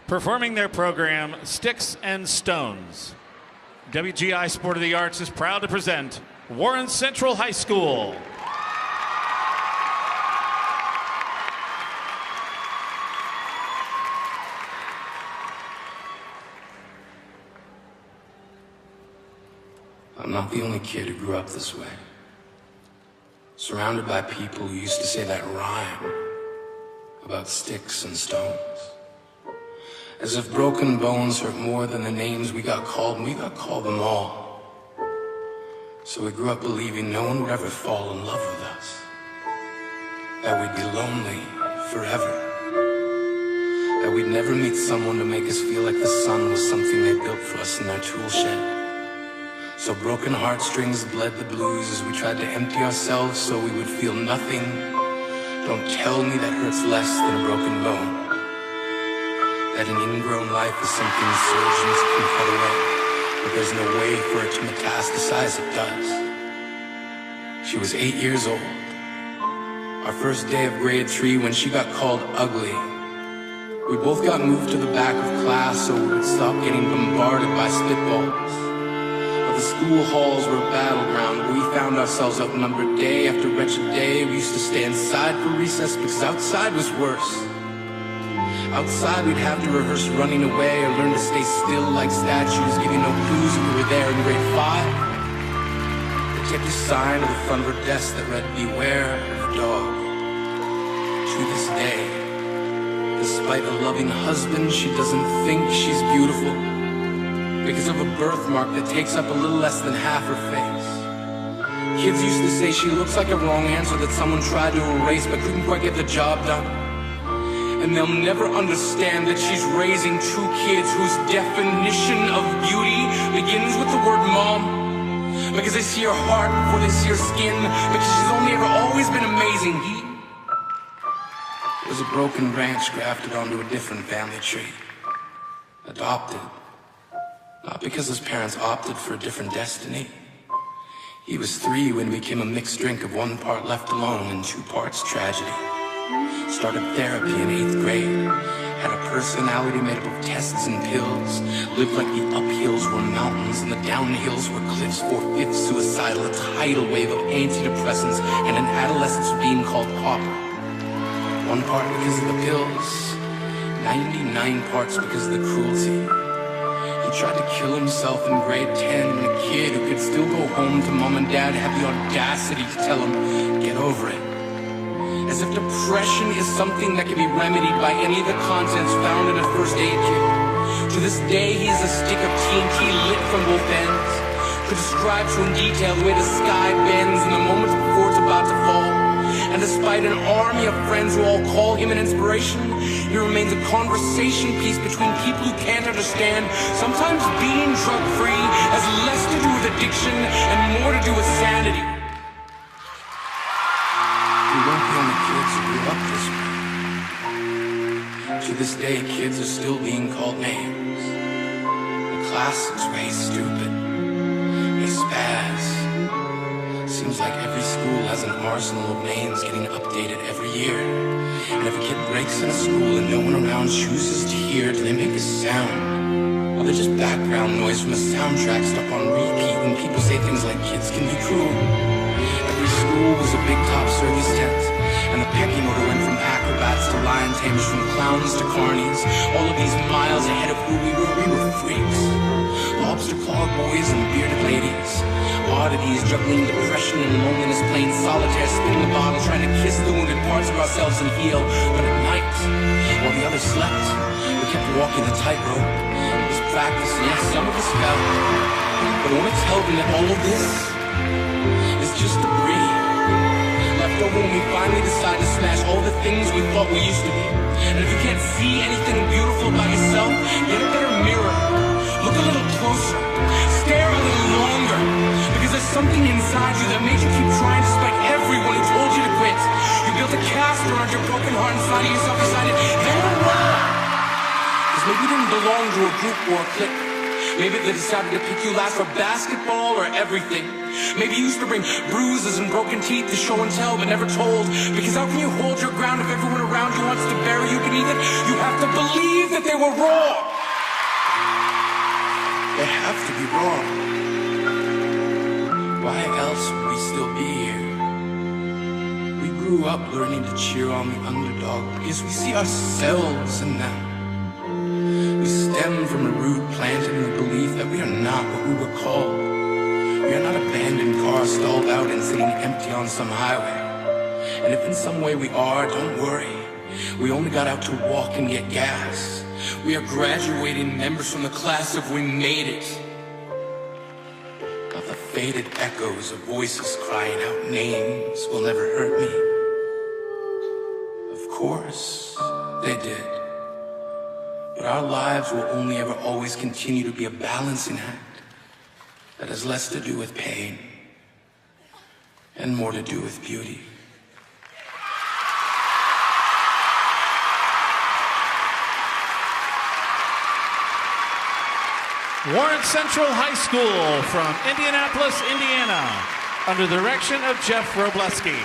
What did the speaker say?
Performing their program, Sticks and Stones, WGI Sport of the Arts is proud to present Warren Central High School. I'm not the only kid who grew up this way. Surrounded by people who used to say that rhyme about sticks and stones. As if broken bones hurt more than the names we got called, and we got called them all. So we grew up believing no one would ever fall in love with us. That we'd be lonely forever. That we'd never meet someone to make us feel like the sun was something they built for us in their tool shed. So broken heartstrings bled the blues as we tried to empty ourselves so we would feel nothing. Don't tell me that hurts less than a broken bone. That an ingrown life is something surgeons can cut away, but there's no way for it to metastasize. It does. She was 8 years old. Our first day of grade 3 when she got called ugly. We both got moved to the back of class so we would stop getting bombarded by spitballs. The school halls were a battleground where we found ourselves outnumbered day after wretched day. We used to stay inside for recess because outside was worse. Outside we'd have to rehearse running away or learn to stay still like statues, giving no clues if we were there in grade 5. They kept a sign at the front of her desk that read, "Beware of dog." To this day, despite a loving husband, she doesn't think she's beautiful. Because of a birthmark that takes up a little less than half her face. Kids used to say she looks like a wrong answer that someone tried to erase but couldn't quite get the job done. And they'll never understand that she's raising 2 kids whose definition of beauty begins with the word mom. Because they see her heart before they see her skin. Because she's only ever always been amazing. He was a broken branch grafted onto a different family tree. Adopted. Not because his parents opted for a different destiny. He was 3 when he became a mixed drink of 1 part left alone and 2 parts tragedy. Started therapy in 8th grade. Had a personality made up of tests and pills. Lived like the uphills were mountains and the downhills were cliffs. 4/5 suicidal, a tidal wave of antidepressants and an adolescence being called pauper. 1 part because of the pills. 99 parts because of the cruelty. He tried to kill himself in grade 10 and a kid who could still go home to mom and dad had the audacity to tell him, get over it. As if depression is something that can be remedied by any of the contents found in a first aid kit. To this day, he is a stick of TNT lit from both ends. Could describe to in detail the way the sky bends in the moments before it's about to fall. And despite an army of friends who all call him an inspiration, he remains a conversation piece between people who can't understand. Sometimes being drug-free has less to do with addiction and more to do with sanity. We weren't the only kids who grew up this way. To this day, kids are still being called names. The class looks way stupid. They spaz. Seems like every school has an arsenal of names getting updated every year. And if a kid breaks in a school and no one around chooses to hear, do they make a sound? Or they're just background noise from a soundtrack stuck on repeat when people say things like kids can be cruel. Every school was a big top service tent. And the pecking order went from acrobats to lion tamers, from clowns to carnies. All of these miles ahead of who we were freaks. Lobster claw boys and bearded ladies. Oddities juggling depression and loneliness, playing solitaire, spinning the bottle, trying to kiss the wounded parts of ourselves and heal. But at night, while the others slept, we kept walking the tightrope. It was practice, and yes, some of us fell. But I want to tell them that all of this is just debris. Left over when we finally decide to smash all the things we thought we used to be. And if you can't see anything beautiful about yourself, get a better mirror. Look a little closer. Stare a little longer. Because there's something inside you that made you keep trying despite everyone who told you to quit. You built a cast around your broken heart inside of yourself, decided, then what? Because maybe you didn't belong to a group or a clique. Maybe they decided to pick you last for basketball or everything. Maybe you used to bring bruises and broken teeth to show and tell but never told. Because how can you hold your ground if everyone around you wants to bury you beneath it? You have to believe that they were wrong. They have to be wrong. Why else would we still be here? We grew up learning to cheer on the underdog because we see ourselves in them. We stem from a root planted in the belief that we are not what we were called. We are not abandoned cars stalled out and sitting empty on some highway. And if in some way we are, don't worry. We only got out to walk and get gas. We are graduating members from the class of we made it. Not the faded echoes of voices crying out names will never hurt me. Of course, they did. But our lives will only ever always continue to be a balancing act that has less to do with pain and more to do with beauty. Warren Central High School from Indianapolis, Indiana, under the direction of Jeff Robleski.